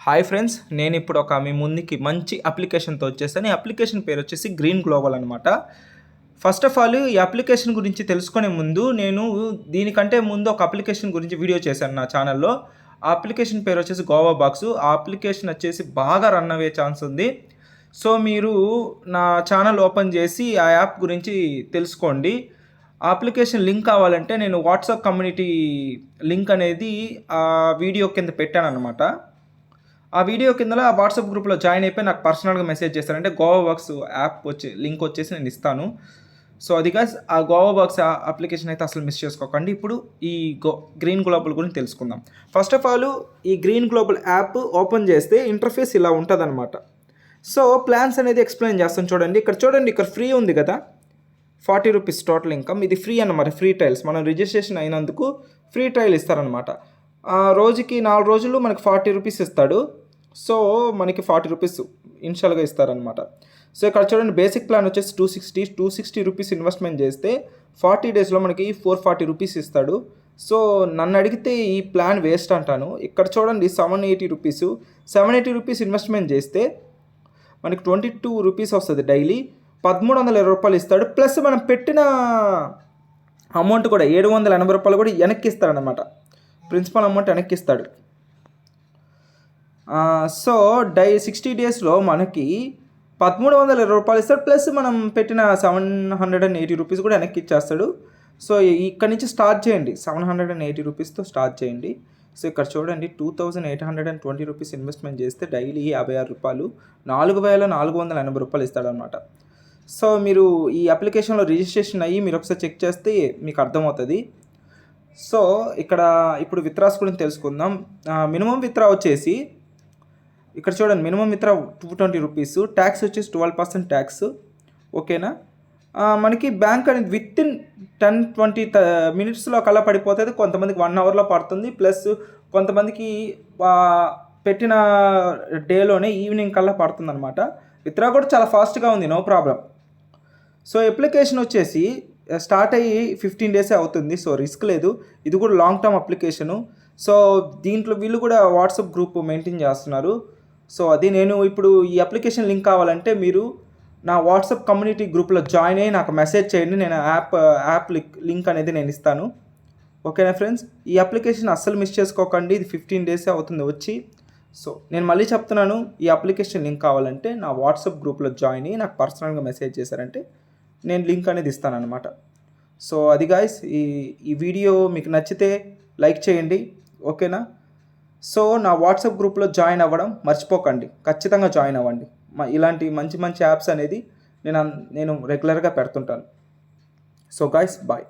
Hi friends, నేను ఇప్పుడు మీ ముందుకి మంచి అప్లికేషన్తో వచ్చేసాను. ఈ అప్లికేషన్ పేరు వచ్చేసి గ్రీన్ గ్లోబల్ అనమాట. ఫస్ట్ ఆఫ్ ఆల్ ఈ అప్లికేషన్ గురించి తెలుసుకునే ముందు నేను దీనికంటే ముందు ఒక అప్లికేషన్ గురించి వీడియో చేశాను నా ఛానల్లో. ఆ అప్లికేషన్ పేరు వచ్చేసి గోవా బాక్స్. ఆ అప్లికేషన్ వచ్చేసి బాగా రన్ అయ్యే ఛాన్స్ ఉంది. సో మీరు నా ఛానల్ ఓపెన్ చేసి ఆ యాప్ గురించి తెలుసుకోండి. ఆ అప్లికేషన్ లింక్ కావాలంటే నేను వాట్సాప్ కమ్యూనిటీ లింక్ అనేది ఆ వీడియో కింద పెట్టాను అనమాట. ఆ వీడియో కింద వాట్సాప్ గ్రూప్లో జాయిన్ అయిపోయి నాకు పర్సనల్గా మెసేజ్ చేస్తారంటే గోవా బాక్స్ యాప్ లింక్ వచ్చేసి నేను ఇస్తాను. సో అది గాయ్స్, ఆ గోవా బాక్స్ అప్లికేషన్ అయితే అసలు మిస్ చేసుకోకండి. ఇప్పుడు ఈ గ్రీన్ గ్లోబల్ గురించి తెలుసుకుందాం. ఫస్ట్ ఆఫ్ ఆల్ ఈ గ్రీన్ గ్లోబల్ యాప్ ఓపెన్ చేస్తే ఇంటర్ఫేస్ ఇలా ఉంటుందన్నమాట. సో ప్లాన్స్ అనేది ఎక్స్ప్లెయిన్ చేస్తాను చూడండి. ఇక్కడ ఫ్రీ ఉంది కదా, 40 రూపీస్ టోటల్ ఇన్కమ్. ఇది ఫ్రీ అన్నమాట, ఫ్రీ ట్రయల్స్. మనం రిజిస్ట్రేషన్ అయినందుకు ఫ్రీ ట్రయల్ ఇస్తారనమాట. రోజుకి 4 రోజులు మనకి 40 రూపీస్ ఇస్తాడు. సో మనకి 40 రూపీస్ ఇనిషియల్గా ఇస్తారనమాట. సో ఇక్కడ చూడండి, బేసిక్ ప్లాన్ వచ్చేసి 260 రూపీస్ ఇన్వెస్ట్మెంట్ చేస్తే 40 డేస్లో మనకి 440 రూపీస్ ఇస్తాడు. సో నన్ను అడిగితే ఈ ప్లాన్ వేస్ట్ అంటాను. ఇక్కడ చూడండి 780 రూపీస్ ఇన్వెస్ట్మెంట్ చేస్తే మనకి 22 రూపీస్ వస్తుంది డైలీ. 1320 రూపాయలు ఇస్తాడు. ప్లస్ మనం పెట్టిన అమౌంట్ కూడా 780 రూపాయలు కూడా వెనక్కి ఇస్తాడనమాట. ప్రిన్సిపల్ అమౌంట్ వెనక్కి ఇస్తాడు. సో 60 డేస్లో మనకి 1320 రూపాయలు ఇస్తాడు. ప్లస్ మనం పెట్టిన 780 రూపీస్ కూడా వెనక్కి ఇచ్చేస్తాడు. సో ఇక్కడ నుంచి స్టార్ట్ చేయండి, 780 రూపీస్తో స్టార్ట్ చేయండి. సో ఇక్కడ చూడండి 2820 రూపీస్ ఇన్వెస్ట్మెంట్ చేస్తే డైలీ 56 రూపాయలు, 4480 రూపాయలు ఇస్తాడనమాట. సో మీరు ఈ అప్లికేషన్లో రిజిస్ట్రేషన్ అయ్యి మీరు ఒకసారి చెక్ చేస్తే మీకు అర్థమవుతుంది. సో ఇక్కడ ఇప్పుడు విత్డ్రాస్ గురించి తెలుసుకుందాం. మినిమం విత్డ్రా వచ్చేసి ఇక్కడ చూడండి, మినిమం విత్డ్రా 220 రూపీస్, ట్యాక్స్ వచ్చేసి 12% ట్యాక్స్. ఓకేనా? మనకి బ్యాంక్ అనేది విత్ ఇన్ 10-20 మినిట్స్లో కల్లా పడిపోతుంది. కొంతమందికి 1 అవర్లో పడుతుంది. ప్లస్ కొంతమందికి పెట్టిన డేలోనే ఈవినింగ్ కల్లా పడుతుంది అనమాట. విత్డ్రా కూడా చాలా ఫాస్ట్గా ఉంది, నో ప్రాబ్లం. సో అప్లికేషన్ వచ్చేసి స్టార్ట్ అయ్యి 15 డేసే అవుతుంది. సో రిస్క్ లేదు. ఇది కూడా లాంగ్ టర్మ్ అప్లికేషను. సో దీంట్లో వీళ్ళు కూడా వాట్సాప్ గ్రూప్ మెయింటైన్ చేస్తున్నారు. సో అది నేను ఇప్పుడు ఈ అప్లికేషన్ లింక్ కావాలంటే మీరు నా వాట్సాప్ కమ్యూనిటీ గ్రూప్లో జాయిన్ అయ్యి నాకు మెసేజ్ చేయండి. నేను యాప్ లింక్ అనేది నేను ఇస్తాను. ఓకేనా ఫ్రెండ్స్? ఈ అప్లికేషన్ అస్సలు మిస్ చేసుకోకండి. ఇది 15 డేసే అవుతుంది వచ్చి. సో నేను మళ్ళీ చెప్తున్నాను, ఈ అప్లికేషన్ లింక్ కావాలంటే నా వాట్సాప్ గ్రూప్లో జాయిన్ అయ్యి నాకు పర్సనల్గా మెసేజ్ చేశారంటే నేను లింక్ అనేది ఇస్తానన్నమాట. సో అది గాయ్స్, ఈ వీడియో మీకు నచ్చితే లైక్ చేయండి. ఓకేనా? సో నా వాట్సాప్ గ్రూప్లో జాయిన్ అవ్వడం మర్చిపోకండి, ఖచ్చితంగా జాయిన్ అవ్వండి. ఇలాంటి మంచి మంచి యాప్స్ అనేది నేను రెగ్యులర్గా పెడుతుంటాను. So guys, bye.